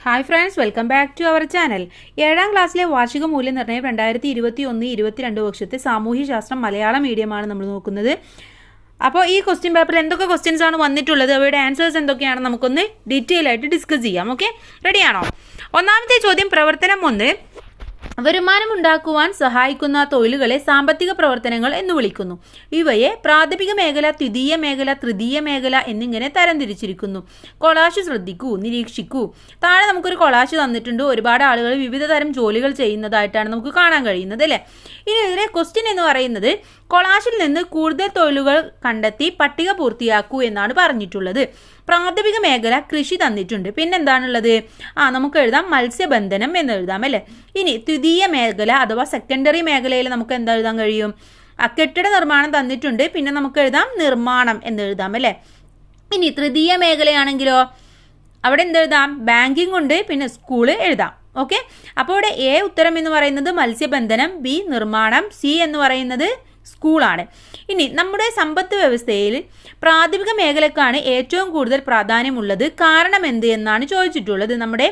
Hi friends, welcome back to our channel. 7ാം ക്ലാസ്സിലെ വാർഷിക മൂല്യനിർണ്ണയം 2021-22 വർഷത്തെ സാമൂഹ്യശാസ്ത്രം മലയാളം മീഡിയമാണ് നമ്മൾ നോക്കുന്നത്. അപ്പോൾ ഈ ക്വസ്റ്റ്യൻ പേപ്പറിൽ എന്തൊക്കെ ക്വസ്റ്റ്യൻസ് ആണ് വന്നിട്ടുള്ളത്, അവയുടെ ആൻസേഴ്സ് എന്തൊക്കെയാണ് നമുക്കൊന്ന് ഡീറ്റെയിൽ ആയിട്ട് ഡിസ്കസ് ചെയ്യാം. ഓക്കെ, റെഡിയാണോ? ഒന്നാമത്തെ ചോദ്യം, പ്രവർത്തനം 1. വരുമാനമുണ്ടാക്കുവാൻ സഹായിക്കുന്ന തൊഴിലുകളെ സാമ്പത്തിക പ്രവർത്തനങ്ങൾ എന്ന് വിളിക്കുന്നു. ഇവയെ പ്രാഥമിക മേഖല, ദ്വിതീയ മേഖല, തൃതീയ മേഖല എന്നിങ്ങനെ തരംതിരിച്ചിരിക്കുന്നു. കൊളാഷ് ശ്രദ്ധിക്കൂ, നിരീക്ഷിക്കൂ. താഴെ നമുക്കൊരു കൊളാഷ് തന്നിട്ടുണ്ട്. ഒരുപാട് ആളുകൾ വിവിധ തരം ജോലികൾ ചെയ്യുന്നതായിട്ടാണ് നമുക്ക് കാണാൻ കഴിയുന്നത്, അല്ലേ? ഇനി ഇതിലെ ക്വസ്റ്റ്യൻ എന്ന് പറയുന്നത്, കൊളാഷിൽ നിന്ന് കൂടുതൽ തൊഴിലുകൾ കണ്ടെത്തി പട്ടിക പൂർത്തിയാക്കൂ എന്നാണ് പറഞ്ഞിട്ടുള്ളത്. പ്രാഥമിക മേഖല കൃഷി തന്നിട്ടുണ്ട്. പിന്നെന്താണുള്ളത്? നമുക്ക് എഴുതാം മത്സ്യബന്ധനം എന്ന് എഴുതാം, അല്ലേ? ഇനി ദ്വിതീയ മേഖല അഥവാ സെക്കൻഡറി മേഖലയിൽ നമുക്ക് എന്താ എഴുതാൻ കഴിയും? കെട്ടിട നിർമ്മാണം തന്നിട്ടുണ്ട്. പിന്നെ നമുക്ക് എഴുതാം നിർമ്മാണം എന്ന് എഴുതാം, അല്ലേ? ഇനി തൃതീയ മേഖലയാണെങ്കിലോ അവിടെ എന്തെഴുതാം? ബാങ്കിങ് ഉണ്ട്, പിന്നെ സ്കൂള് എഴുതാം. ഓക്കെ, അപ്പോൾ ഇവിടെ എ ഉത്തരം എന്ന് പറയുന്നത് മത്സ്യബന്ധനം, ബി നിർമ്മാണം, സി എന്ന് പറയുന്നത് സ്കൂളാണ്. ഇനി നമ്മുടെ സമ്പദ് വ്യവസ്ഥയിൽ പ്രാഥമിക മേഖലക്കാണ് ഏറ്റവും കൂടുതൽ പ്രാധാന്യമുള്ളത്. കാരണം എന്ത് എന്നാണ് ചോദിച്ചിട്ടുള്ളത്. നമ്മുടെ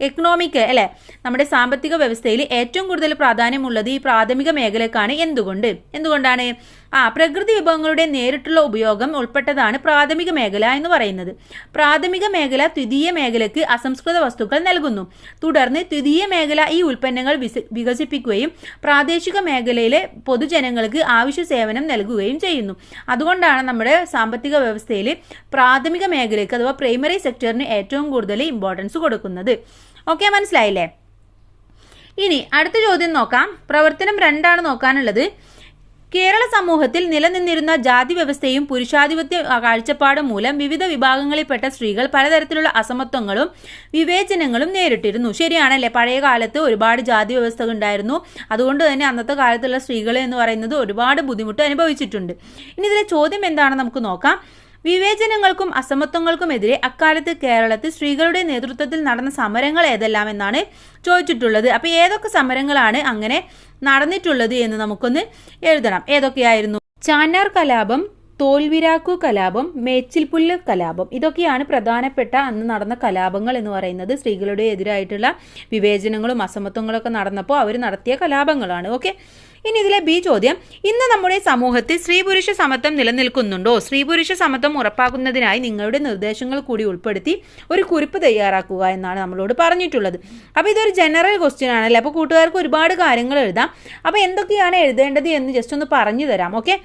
എക്കണോമിക്, അല്ലേ, നമ്മുടെ സാമ്പത്തിക വ്യവസ്ഥയിൽ ഏറ്റവും കൂടുതൽ പ്രാധാന്യമുള്ളത് ഈ പ്രാഥമിക മേഖലക്കാണ്. എന്തുകൊണ്ടാണ്? പ്രകൃതി വിഭവങ്ങളുടെ നേരിട്ടുള്ള ഉപയോഗം ഉൾപ്പെട്ടതാണ് പ്രാഥമിക മേഖല എന്ന് പറയുന്നത്. പ്രാഥമിക മേഖല ദ്വിതീയ മേഖലയ്ക്ക് അസംസ്കൃത വസ്തുക്കൾ നൽകുന്നു. തുടർന്ന് ദ്വിതീയ മേഖല ഈ ഉൽപ്പന്നങ്ങൾ വികസിപ്പിക്കുകയും പ്രാദേശിക മേഖലയിലെ പൊതുജനങ്ങൾക്ക് ആവശ്യ സേവനം നൽകുകയും ചെയ്യുന്നു. അതുകൊണ്ടാണ് നമ്മുടെ സാമ്പത്തിക വ്യവസ്ഥയിൽ പ്രാഥമിക മേഖലയ്ക്ക് അഥവാ പ്രൈമറി സെക്ടറിന് ഏറ്റവും കൂടുതൽ ഇമ്പോർട്ടൻസ് കൊടുക്കുന്നത്. ഓക്കെ, മനസ്സിലായില്ലേ? ഇനി അടുത്ത ചോദ്യം നോക്കാം. പ്രവർത്തനം 2 നോക്കാനുള്ളത്. കേരള സമൂഹത്തിൽ നിലനിന്നിരുന്ന ജാതി വ്യവസ്ഥയും പുരുഷാധിപത്യ കാഴ്ചപ്പാടും മൂലം വിവിധ വിഭാഗങ്ങളിൽപ്പെട്ട സ്ത്രീകൾ പലതരത്തിലുള്ള അസമത്വങ്ങളും വിവേചനങ്ങളും നേരിട്ടിരുന്നു. ശരിയാണല്ലേ? പഴയ കാലത്ത് ഒരുപാട് ജാതി വ്യവസ്ഥകൾ ഉണ്ടായിരുന്നു. അതുകൊണ്ട് തന്നെ അന്നത്തെ കാലത്തുള്ള സ്ത്രീകൾ എന്ന് പറയുന്നത് ഒരുപാട് ബുദ്ധിമുട്ട് അനുഭവിച്ചിട്ടുണ്ട്. ഇനി ഇതിലെ ചോദ്യം എന്താണ് നമുക്ക് നോക്കാം. വിവേചനങ്ങൾക്കും അസമത്വങ്ങൾക്കുമെതിരെ അക്കാലത്ത് കേരളത്തിൽ സ്ത്രീകളുടെ നേതൃത്വത്തിൽ നടന്ന സമരങ്ങൾ ഏതെല്ലാം എന്നാണ് ചോദിച്ചിട്ടുള്ളത്. അപ്പോൾ ഏതൊക്കെ സമരങ്ങളാണ് അങ്ങനെ നടന്നിട്ടുള്ളത് എന്ന് നമുക്കൊന്ന് എഴുതണം. ഏതൊക്കെയായിരുന്നു? ചാന്നാർ കലാപം, തോൽവിരാക്കു കലാപം, മേച്ചിൽപുല്ല് കലാപം. ഇതൊക്കെയാണ് പ്രധാനപ്പെട്ട അന്ന് നടന്ന കലാപങ്ങൾ എന്ന് പറയുന്നത്. സ്ത്രീകളുടെ എതിരായിട്ടുള്ള വിവേചനങ്ങളും അസമത്വങ്ങളൊക്കെ നടന്നപ്പോൾ അവർ നടത്തിയ കലാപങ്ങളാണ്. ഓക്കെ, ഇനി ഇതിലെ ബി ചോദ്യം, ഇന്ന് നമ്മുടെ സമൂഹത്തിൽ സ്ത്രീ പുരുഷ സമത്വം നിലനിൽക്കുന്നുണ്ടോ? സ്ത്രീ പുരുഷ സമത്വം ഉറപ്പാക്കുന്നതിനായി നിങ്ങളുടെ നിർദ്ദേശങ്ങൾ കൂടി ഉൾപ്പെടുത്തി ഒരു കുറിപ്പ് തയ്യാറാക്കുക എന്നാണ് നമ്മളോട് പറഞ്ഞിട്ടുള്ളത്. അപ്പോൾ ഇതൊരു ജനറൽ ക്വസ്റ്റ്യൻ ആണല്ലേ. അപ്പോൾ കൂട്ടുകാർക്ക് ഒരുപാട് കാര്യങ്ങൾ എഴുതാം. അപ്പോൾ എന്തൊക്കെയാണ് എഴുതേണ്ടത് എന്ന് ജസ്റ്റ് ഒന്ന് പറഞ്ഞു തരാം. ഓക്കെ,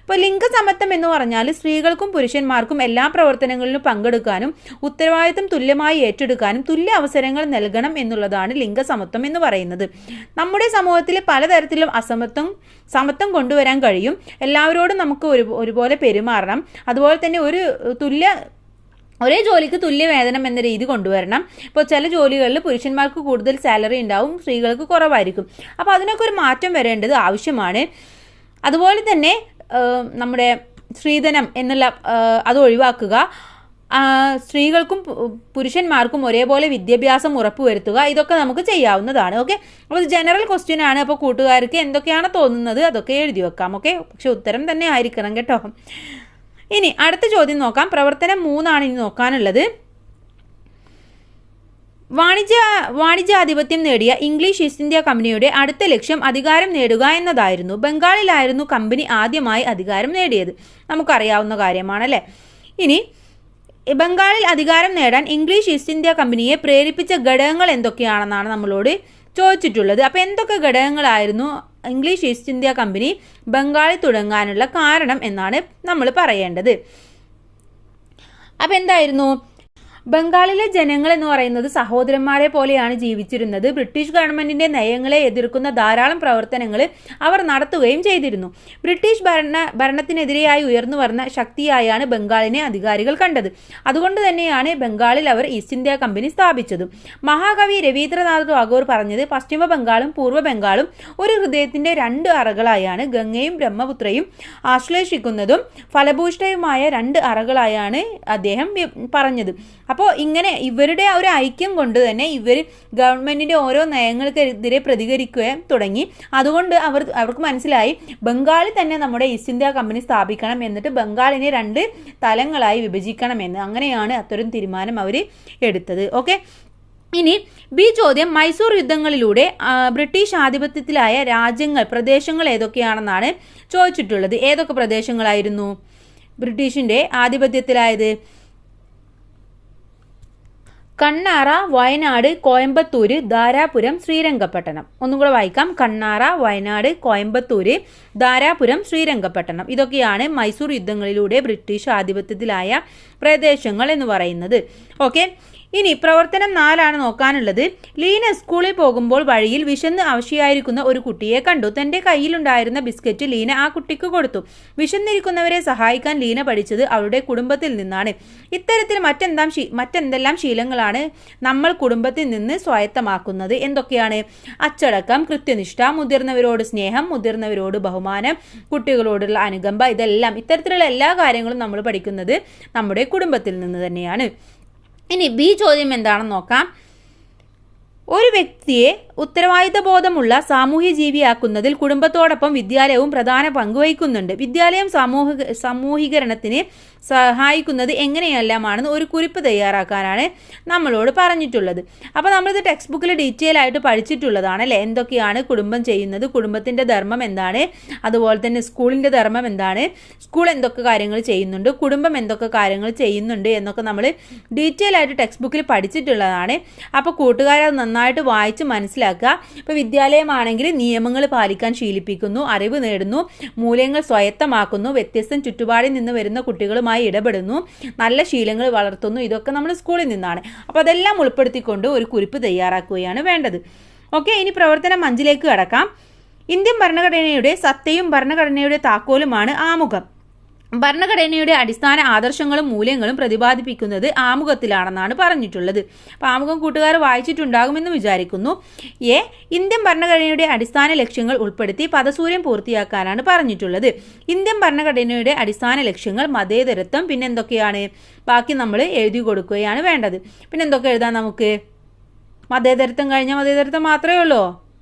ഇപ്പോൾ ലിംഗസമത്വം എന്ന് പറഞ്ഞാൽ സ്ത്രീകൾക്കും പുരുഷന്മാർക്കും എല്ലാ പ്രവർത്തനങ്ങളിലും പങ്കെടുക്കാനും ഉത്തരവാദിത്തം തുല്യമായി ഏറ്റെടുക്കാനും തുല്യ അവസരങ്ങൾ നൽകണം എന്നുള്ളതാണ് ലിംഗസമത്വം എന്ന് പറയുന്നത്. നമ്മുടെ സമൂഹത്തിൽ പലതരത്തിലും സമത്വം കൊണ്ടുവരാൻ കഴിയും. എല്ലാവരോടും നമുക്ക് ഒരുപോലെ പെരുമാറണം. അതുപോലെ തന്നെ ഒരേ ജോലിക്ക് തുല്യ വേതനം എന്ന രീതി കൊണ്ടുവരണം. ഇപ്പോൾ ചില ജോലികളിൽ പുരുഷന്മാർക്ക് കൂടുതൽ സാലറി ഉണ്ടാവും, സ്ത്രീകൾക്ക് കുറവായിരിക്കും. അപ്പോൾ അതിനൊക്കെ ഒരു മാറ്റം വരേണ്ടത് ആവശ്യമാണ്. അതുപോലെ തന്നെ നമ്മുടെ സ്ത്രീധനം എന്നുള്ള അത് ഒഴിവാക്കുക. സ്ത്രീകൾക്കും പുരുഷന്മാർക്കും ഒരേപോലെ വിദ്യാഭ്യാസം ഉറപ്പുവരുത്തുക. ഇതൊക്കെ നമുക്ക് ചെയ്യാവുന്നതാണ്. ഓക്കെ, അപ്പോൾ ജനറൽ ക്വസ്റ്റ്യൻ ആണ്. അപ്പോൾ കൂട്ടുകാർക്ക് എന്തൊക്കെയാണ് തോന്നുന്നത് അതൊക്കെ എഴുതി വെക്കാം. ഓക്കെ, പക്ഷെ ഉത്തരം തന്നെ ആയിരിക്കണം കേട്ടോ. ഇനി അടുത്ത ചോദ്യം നോക്കാം. പ്രവർത്തനം 3 ഇനി നോക്കാനുള്ളത്. വാണിജ്യാധിപത്യം നേടിയ ഇംഗ്ലീഷ് ഈസ്റ്റ് ഇന്ത്യ കമ്പനിയുടെ അടുത്ത ലക്ഷ്യം അധികാരം നേടുക എന്നതായിരുന്നു. ബംഗാളിലായിരുന്നു കമ്പനി ആദ്യമായി അധികാരം നേടിയത്. നമുക്കറിയാവുന്ന കാര്യമാണല്ലേ. ഇനി ബംഗാളിൽ അധികാരം നേടാൻ ഇംഗ്ലീഷ് ഈസ്റ്റ് ഇന്ത്യ കമ്പനിയെ പ്രേരിപ്പിച്ച ഘടകങ്ങൾ എന്തൊക്കെയാണെന്നാണ് നമ്മളോട് ചോദിച്ചിട്ടുള്ളത്. അപ്പോൾ എന്തൊക്കെ ഘടകങ്ങളായിരുന്നു ഇംഗ്ലീഷ് ഈസ്റ്റ് ഇന്ത്യ കമ്പനി ബംഗാളിൽ തുടങ്ങാനുള്ള കാരണം എന്നാണ് നമ്മൾ പറയേണ്ടത്. അപ്പോൾ എന്തായിരുന്നു? ബംഗാളിലെ ജനങ്ങൾ എന്ന് പറയുന്നത് സഹോദരന്മാരെ പോലെയാണ് ജീവിച്ചിരുന്നത്. ബ്രിട്ടീഷ് ഗവൺമെന്റിന്റെ നയങ്ങളെ എതിർക്കുന്ന ധാരാളം പ്രവർത്തനങ്ങൾ അവർ നടത്തുകയും ചെയ്തിരുന്നു. ബ്രിട്ടീഷ് ഭരണത്തിനെതിരെയായി ഉയർന്നു വന്ന ശക്തിയായാണ് ബംഗാളിനെ അധികാരികൾ കണ്ടത്. അതുകൊണ്ട് തന്നെയാണ് ബംഗാളിൽ അവർ ഈസ്റ്റ് ഇന്ത്യ കമ്പനി സ്ഥാപിച്ചതും. മഹാകവി രവീന്ദ്രനാഥ് ടാഗോർ പറഞ്ഞത്, പശ്ചിമ ബംഗാളും പൂർവ്വ ബംഗാളും ഒരു ഹൃദയത്തിന്റെ 2 അറകളായാണ്. ഗംഗയും ബ്രഹ്മപുത്രയും ആശ്ലേഷിക്കുന്നതും ഫലഭൂഷ്ടയുമായ 2 അറകളായാണ് അദ്ദേഹം പറഞ്ഞത്. അപ്പോൾ ഇങ്ങനെ ഇവരുടെ ഒരു ഐക്യം കൊണ്ട് തന്നെ ഇവർ ഗവൺമെന്റിന്റെ ഓരോ നയങ്ങൾക്കെതിരെ പ്രതികരിക്കുകയും തുടങ്ങി. അതുകൊണ്ട് അവർക്ക് മനസ്സിലായി ബംഗാളിൽ തന്നെ നമ്മുടെ ഈസ്റ്റ് ഇന്ത്യ കമ്പനി സ്ഥാപിക്കണം, എന്നിട്ട് ബംഗാളിനെ 2 തലങ്ങളായി വിഭജിക്കണമെന്ന്. അങ്ങനെയാണ് അത്തരം തീരുമാനം അവർ എടുത്തത്. ഓക്കെ, ഇനി ബി ചോദ്യം, മൈസൂർ യുദ്ധങ്ങളിലൂടെ ബ്രിട്ടീഷ് ആധിപത്യത്തിലായ രാജ്യങ്ങൾ, പ്രദേശങ്ങൾ ഏതൊക്കെയാണെന്നാണ് ചോദിച്ചിട്ടുള്ളത്. ഏതൊക്കെ പ്രദേശങ്ങളായിരുന്നു ബ്രിട്ടീഷിന്റെ ആധിപത്യത്തിലായത്? കണ്ണാറ, വയനാട്, കോയമ്പത്തൂര്, ധാരാപുരം, ശ്രീരംഗപട്ടണം. ഒന്നും കൂടെ വായിക്കാം. കണ്ണാറ, വയനാട്, കോയമ്പത്തൂര്, ധാരാപുരം, ശ്രീരംഗപട്ടണം. ഇതൊക്കെയാണ് മൈസൂർ യുദ്ധങ്ങളിലൂടെ ബ്രിട്ടീഷ് ആധിപത്യത്തിലായ പ്രദേശങ്ങൾ എന്ന് പറയുന്നത്. ഓക്കെ, ഇനി പ്രവർത്തനം 4 നോക്കാനുള്ളത്. ലീന സ്കൂളിൽ പോകുമ്പോൾ വഴിയിൽ വിശന്ന് അവശയായിരിക്കുന്ന ഒരു കുട്ടിയെ കണ്ടു. തന്റെ കയ്യിലുണ്ടായിരുന്ന ബിസ്ക്കറ്റ് ലീന ആ കുട്ടിക്ക് കൊടുത്തു. വിശന്നിരിക്കുന്നവരെ സഹായിക്കാൻ ലീന പഠിച്ചത് അവളുടെ കുടുംബത്തിൽ നിന്നാണ്. ഇത്തരത്തിൽ മറ്റെന്തെല്ലാം ശീലങ്ങളാണ് നമ്മൾ കുടുംബത്തിൽ നിന്ന് സ്വായത്തമാക്കുന്നത്? എന്തൊക്കെയാണ്? അച്ചടക്കം, കൃത്യനിഷ്ഠ, മുതിർന്നവരോട് സ്നേഹം, മുതിർന്നവരോട് ബഹുമാനം, കുട്ടികളോടുള്ള അനുകമ്പ, ഇത്തരത്തിലുള്ള എല്ലാ കാര്യങ്ങളും നമ്മൾ പഠിക്കുന്നത് നമ്മുടെ കുടുംബത്തിൽ നിന്ന് തന്നെയാണ്. ഇനി ബി ചോദ്യം എന്താണെന്ന് നോക്കാം. ഒരു വ്യക്തിയെ ഉത്തരവാദിത്ത ബോധമുള്ള സാമൂഹ്യ ജീവിയാക്കുന്നതിൽ കുടുംബത്തോടൊപ്പം വിദ്യാലയവും പ്രധാന പങ്ക് വഹിക്കുന്നുണ്ട്. വിദ്യാലയം സമൂഹീകരണത്തിന് സഹായിക്കുന്നത് എങ്ങനെയെല്ലാമാണെന്ന് ഒരു കുറിപ്പ് തയ്യാറാക്കാനാണ് നമ്മളോട് പറഞ്ഞിട്ടുള്ളത്. അപ്പോൾ നമ്മളിത് ടെക്സ്റ്റ് ബുക്കിൽ ഡീറ്റെയിൽ ആയിട്ട് പഠിച്ചിട്ടുള്ളതാണ് അല്ലേ? എന്തൊക്കെയാണ് കുടുംബം ചെയ്യുന്നത്, കുടുംബത്തിൻ്റെ ധർമ്മം എന്താണ്, അതുപോലെ തന്നെ സ്കൂളിൻ്റെ ധർമ്മം എന്താണ്, സ്കൂൾ എന്തൊക്കെ കാര്യങ്ങൾ ചെയ്യുന്നുണ്ട്, കുടുംബം എന്തൊക്കെ കാര്യങ്ങൾ ചെയ്യുന്നുണ്ട് എന്നൊക്കെ നമ്മൾ ഡീറ്റെയിൽ ആയിട്ട് ടെക്സ്റ്റ് ബുക്കിൽ പഠിച്ചിട്ടുള്ളതാണ്. അപ്പോൾ കൂട്ടുകാരെ നന്നായിട്ട് വായിച്ച് മനസ്സിലാക്കുക. ഇപ്പോൾ വിദ്യാലയമാണെങ്കിൽ നിയമങ്ങൾ പാലിക്കാൻ ശീലിപ്പിക്കുന്നു, അറിവ് നേടുന്നു, മൂല്യങ്ങൾ സ്വായത്തമാക്കുന്നു, വ്യത്യസ്ത ചുറ്റുപാടിൽ നിന്ന് വരുന്ന കുട്ടികളുമായി ഇടപെടുന്നു, നല്ല ശീലങ്ങൾ വളർത്തുന്നു. ഇതൊക്കെ നമ്മൾ സ്കൂളിൽ നിന്നാണ്. അപ്പോൾ അതെല്ലാം ഉൾപ്പെടുത്തിക്കൊണ്ട് ഒരു കുറിപ്പ് തയ്യാറാക്കുകയാണ് വേണ്ടത്. ഓക്കെ, ഇനി പ്രവർത്തനം 5 കടക്കാം. ഇന്ത്യൻ ഭരണഘടനയുടെ സത്തയും ഭരണഘടനയുടെ താക്കോലുമാണ് ആമുഖം. ഭരണഘടനയുടെ അടിസ്ഥാന ആദർശങ്ങളും മൂല്യങ്ങളും പ്രതിപാദിപ്പിക്കുന്നത് ആമുഖത്തിലാണെന്നാണ് പറഞ്ഞിട്ടുള്ളത്. അപ്പോൾ ആമുഖം കൂട്ടുകാർ വായിച്ചിട്ടുണ്ടാകുമെന്ന് വിചാരിക്കുന്നു. എ, ഇന്ത്യൻ ഭരണഘടനയുടെ അടിസ്ഥാന ലക്ഷ്യങ്ങൾ ഉൾപ്പെടുത്തി പദസൂര്യം പൂർത്തിയാക്കാനാണ് പറഞ്ഞിട്ടുള്ളത്. ഇന്ത്യൻ ഭരണഘടനയുടെ അടിസ്ഥാന ലക്ഷ്യങ്ങൾ മതേതരത്വം, പിന്നെ എന്തൊക്കെയാണ് ബാക്കി നമ്മൾ എഴുതി കൊടുക്കുകയാണ് വേണ്ടത്. പിന്നെ എന്തൊക്കെ എഴുതാം നമുക്ക്? മതേതരത്വം കഴിഞ്ഞാൽ മതേതരത്വം മാത്രമേ ഉള്ളൂ?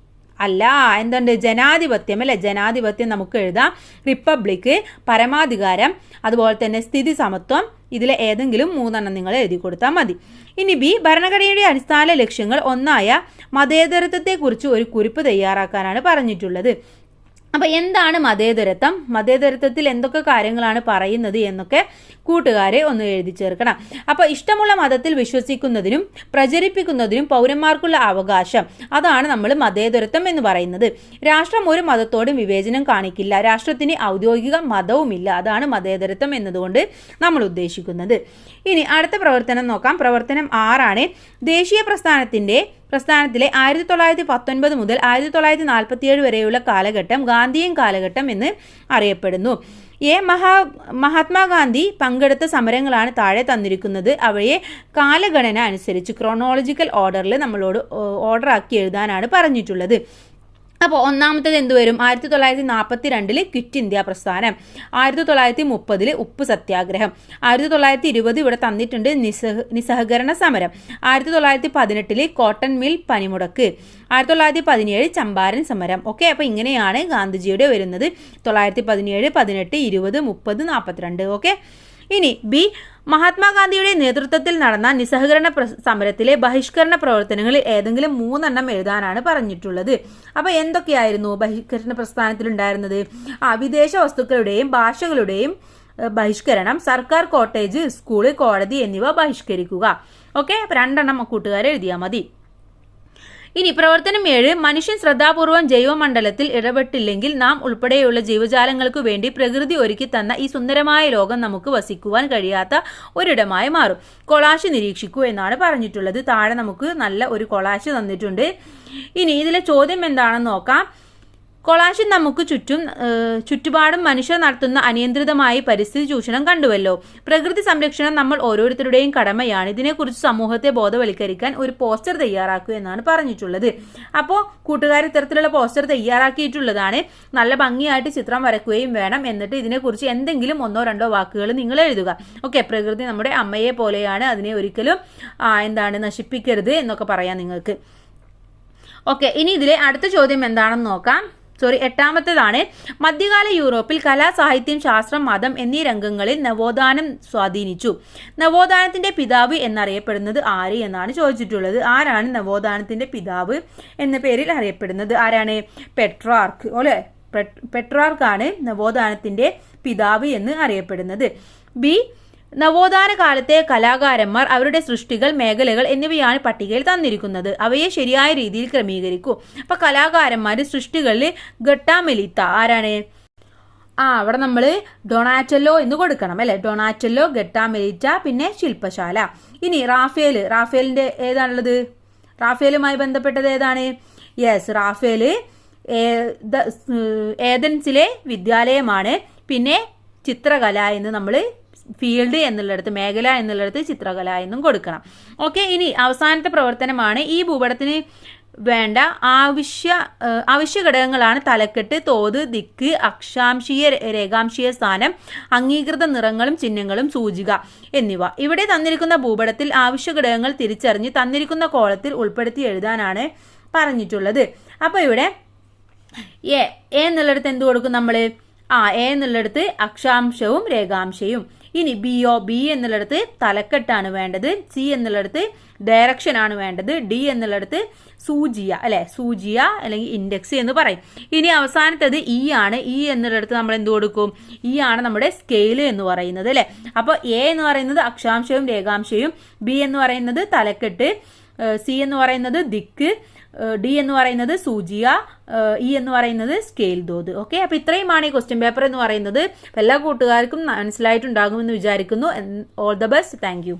അല്ല, എന്തുണ്ട്? ജനാധിപത്യം അല്ലേ? ജനാധിപത്യം നമുക്ക് എഴുതാം. റിപ്പബ്ലിക്, പരമാധികാരം, അതുപോലെ തന്നെ സ്ഥിതി സമത്വം. ഇതിലെ ഏതെങ്കിലും 3 നിങ്ങൾ എഴുതി കൊടുത്താൽ മതി. ഇനി ബി, ഭരണഘടനയുടെ അടിസ്ഥാന ലക്ഷ്യങ്ങൾ ഒന്നായ മതേതരത്വത്തെക്കുറിച്ച് ഒരു കുറിപ്പ് തയ്യാറാക്കാനാണ് പറഞ്ഞിട്ടുള്ളത്. അപ്പോൾ എന്താണ് മതേതരത്വം, മതേതരത്വത്തിൽ എന്തൊക്കെ കാര്യങ്ങളാണ് പറയുന്നത് എന്നൊക്കെ കൂട്ടുകാരെ ഒന്ന് എഴുതി ചേർക്കണം. അപ്പോൾ ഇഷ്ടമുള്ള മതത്തിൽ വിശ്വസിക്കുന്നതിനും പ്രചരിപ്പിക്കുന്നതിനും പൗരന്മാർക്കുള്ള അവകാശം, അതാണ് നമ്മൾ മതേതരത്വം എന്ന് പറയുന്നത്. രാഷ്ട്രം ഒരു മതത്തോടും വിവേചനം കാണിക്കില്ല, രാഷ്ട്രത്തിന് ഔദ്യോഗിക മതവുമില്ല, അതാണ് മതേതരത്വം എന്നതുകൊണ്ട് നമ്മൾ ഉദ്ദേശിക്കുന്നത്. ഇനി അടുത്ത പ്രവർത്തനം നോക്കാം. പ്രവർത്തനം 6 ദേശീയ പ്രസ്ഥാനത്തിലെ 1919 മുതൽ 1947 വരെയുള്ള കാലഘട്ടം ഗാന്ധിയൻ കാലഘട്ടം എന്ന് അറിയപ്പെടുന്നു. എ, മഹാത്മാഗാന്ധി പങ്കെടുത്ത സമരങ്ങളാണ് താഴെ തന്നിരിക്കുന്നത്. അവയെ കാലഗണന അനുസരിച്ച് ക്രോണോളജിക്കൽ ഓർഡറിൽ നമ്മളോട് ഓർഡറാക്കി എഴുതാനാണ് പറഞ്ഞിട്ടുള്ളത്. അപ്പോൾ ഒന്നാമത്തേത് എന്തുവരും? 1942 ക്വിറ്റ് ഇന്ത്യ പ്രസ്ഥാനം, 1930 ഉപ്പ് സത്യാഗ്രഹം, 1920 ഇവിടെ തന്നിട്ടുണ്ട് നിസ്സഹകരണ സമരം, 1918 കോട്ടൺ മിൽ പണിമുടക്ക്, 1917 ചമ്പാരൻ സമരം. ഓക്കെ, അപ്പോൾ ഇങ്ങനെയാണ് ഗാന്ധിജിയുടെ വരുന്നത്. 1917, 18, 20, 30, 42. ഓക്കെ, ഇനി ബി, മഹാത്മാഗാന്ധിയുടെ നേതൃത്വത്തിൽ നടന്ന നിസ്സഹകരണ സമരത്തിലെ ബഹിഷ്കരണ പ്രവർത്തനങ്ങളിൽ ഏതെങ്കിലും 3 എഴുതാനാണ് പറഞ്ഞിട്ടുള്ളത്. അപ്പോൾ എന്തൊക്കെയായിരുന്നു ബഹിഷ്കരണ പ്രസ്ഥാനത്തിൽ ഉണ്ടായിരുന്നത്? വിദേശ വസ്തുക്കളുടെയും ഭാഷകളുടെയും ബഹിഷ്കരണം, സർക്കാർ കോട്ടേജ്, സ്കൂള്, കോടതി എന്നിവ ബഹിഷ്കരിക്കുക. ഓക്കെ, അപ്പോൾ 2 കൂട്ടുകാരെ എഴുതിയാൽ മതി. ഇനി പ്രവർത്തനം 7 മനുഷ്യൻ ശ്രദ്ധാപൂർവം ജൈവമണ്ഡലത്തിൽ ഇടപെട്ടില്ലെങ്കിൽ നാം ഉൾപ്പെടെയുള്ള ജീവജാലങ്ങൾക്കു വേണ്ടി പ്രകൃതി ഒരുക്കി തന്ന ഈ സുന്ദരമായ ലോകം നമുക്ക് വസിക്കുവാൻ കഴിയാത്ത ഒരിടമായി മാറും. കൊളാശ് നിരീക്ഷിക്കൂ എന്നാണ് പറഞ്ഞിട്ടുള്ളത്. താഴെ നമുക്ക് നല്ല ഒരു കൊളാശ് തന്നിട്ടുണ്ട്. ഇനി ഇതിലെ ചോദ്യം എന്താണെന്ന് നോക്കാം. കൊളാശിൽ നമുക്ക് ചുറ്റുപാടും മനുഷ്യർ നടത്തുന്ന അനിയന്ത്രിതമായി പരിസ്ഥിതി ചൂഷണം കണ്ടുവല്ലോ. പ്രകൃതി സംരക്ഷണം നമ്മൾ ഓരോരുത്തരുടെയും കടമയാണ്. ഇതിനെക്കുറിച്ച് സമൂഹത്തെ ബോധവൽക്കരിക്കാൻ ഒരു പോസ്റ്റർ തയ്യാറാക്കുക എന്നാണ് പറഞ്ഞിട്ടുള്ളത്. അപ്പോൾ കൂട്ടുകാർ ഇത്തരത്തിലുള്ള പോസ്റ്റർ തയ്യാറാക്കിയിട്ടുള്ളതാണ്. നല്ല ഭംഗിയായിട്ട് ചിത്രം വരയ്ക്കുകയും വേണം. എന്നിട്ട് ഇതിനെക്കുറിച്ച് എന്തെങ്കിലും 1-2 വാക്കുകൾ നിങ്ങൾ എഴുതുക. ഓക്കെ, പ്രകൃതി നമ്മുടെ അമ്മയെ പോലെയാണ്, അതിനെ ഒരിക്കലും നശിപ്പിക്കരുത് എന്നൊക്കെ പറയാം നിങ്ങൾക്ക്. ഓക്കെ, ഇനി ഇതിലെ അടുത്ത ചോദ്യം എന്താണെന്ന് നോക്കാം. എട്ടാമത്തേതാണ് മധ്യകാല യൂറോപ്പിൽ കല, സാഹിത്യം, ശാസ്ത്രം, മതം എന്നീ രംഗങ്ങളിൽ നവോത്ഥാനം സ്വാധീനിച്ചു. നവോത്ഥാനത്തിന്റെ പിതാവ് എന്നറിയപ്പെടുന്നത് ആര് എന്നാണ് ചോദിച്ചിട്ടുള്ളത്. ആരാണ് നവോത്ഥാനത്തിന്റെ പിതാവ് എന്ന പേരിൽ അറിയപ്പെടുന്നത്? ആരാണ്? പെട്രാർക്ക് അല്ലെ, പെട്രാർക്കാണ് നവോത്ഥാനത്തിന്റെ പിതാവ് എന്ന് അറിയപ്പെടുന്നത്. ബി, നവോത്ഥാന കാലത്തെ കലാകാരന്മാർ അവരുടെ സൃഷ്ടികൾ, മേഖലകൾ എന്നിവയാണ് പട്ടികയിൽ തന്നിരിക്കുന്നത്. അവയെ ശരിയായ രീതിയിൽ ക്രമീകരിക്കൂ. അപ്പൊ കലാകാരന്മാർ സൃഷ്ടികളിൽ ഗട്ടാമെലിത്ത ആരാണ്? അവിടെ നമ്മൾ ഡൊണാറ്റല്ലോ എന്ന് കൊടുക്കണം അല്ലെ. ഡൊണാറ്റല്ലോ, ഗട്ടാമെലിറ്റ, പിന്നെ ശില്പശാല. ഇനി റാഫേലിന്റെ ഏതാണുള്ളത്? റാഫേലുമായി ബന്ധപ്പെട്ടത് ഏതാണ്? യെസ്, റാഫേൽ ഏതൻസിലെ വിദ്യാലയമാണ്. പിന്നെ ചിത്രകല എന്ന് നമ്മൾ ഫീൽഡ് എന്നുള്ളിടത്ത്, മേഖല എന്നുള്ളിടത്ത് ചിത്രകല എന്നും കൊടുക്കണം. ഓക്കെ, ഇനി അവസാനത്തെ പ്രവർത്തനമാണ്. ഈ ഭൂപടത്തിന് വേണ്ട അവശ്യ ഘടകങ്ങളാണ് തലക്കെട്ട്, തോത്, ദിക്ക്, അക്ഷാംശീയ, രേഖാംശീയ സ്ഥാനം, അംഗീകൃത നിറങ്ങളും ചിഹ്നങ്ങളും, സൂചിക എന്നിവ. ഇവിടെ തന്നിരിക്കുന്ന ഭൂപടത്തിൽ ആവശ്യ ഘടകങ്ങൾ തിരിച്ചറിഞ്ഞ് തന്നിരിക്കുന്ന കോളത്തിൽ ഉൾപ്പെടുത്തി എഴുതാനാണ് പറഞ്ഞിട്ടുള്ളത്. അപ്പോൾ ഇവിടെ എ എന്നുള്ളിടത്ത് എന്ത് കൊടുക്കും നമ്മൾ? എ എന്നുള്ളിടത്ത് അക്ഷാംശവും രേഖാംശയും. ഇനി ബി എന്നുള്ളിടത്ത് തലക്കെട്ടാണ് വേണ്ടത്. സി എന്നുള്ളിടത്ത് ഡയറക്ഷൻ ആണ് വേണ്ടത്. ഡി എന്നുള്ളിടത്ത് സൂചിയ അല്ലെ, സൂചിയ അല്ലെങ്കിൽ ഇൻഡെക്സ് എന്ന് പറയും. ഇനി അവസാനത്തേത് ഇ ആണ്. ഇ എന്നുള്ളിടത്ത് നമ്മൾ എന്ത് കൊടുക്കും? ഇ ആണ് നമ്മുടെ സ്കെയില് എന്ന് പറയുന്നത് അല്ലെ. അപ്പോൾ എ എന്ന് പറയുന്നത് അക്ഷാംശവും രേഖാംശയും, ബി എന്ന് പറയുന്നത് തലക്കെട്ട്, സി എന്ന് പറയുന്നത് ദിക്ക്, ഡി എന്ന് പറയുന്നത് സൂചിയ, ഇ എന്ന് പറയുന്നത് സ്കെയിൽ തോത്. ഓക്കെ, അപ്പോൾ ഇത്രയുമാണ് ഈ ക്വസ്റ്റ്യൻ പേപ്പർ എന്ന് പറയുന്നത്. എല്ലാ കൂട്ടുകാർക്കും മനസ്സിലായിട്ടുണ്ടാകുമെന്ന് വിചാരിക്കുന്നു. All the best. Thank you.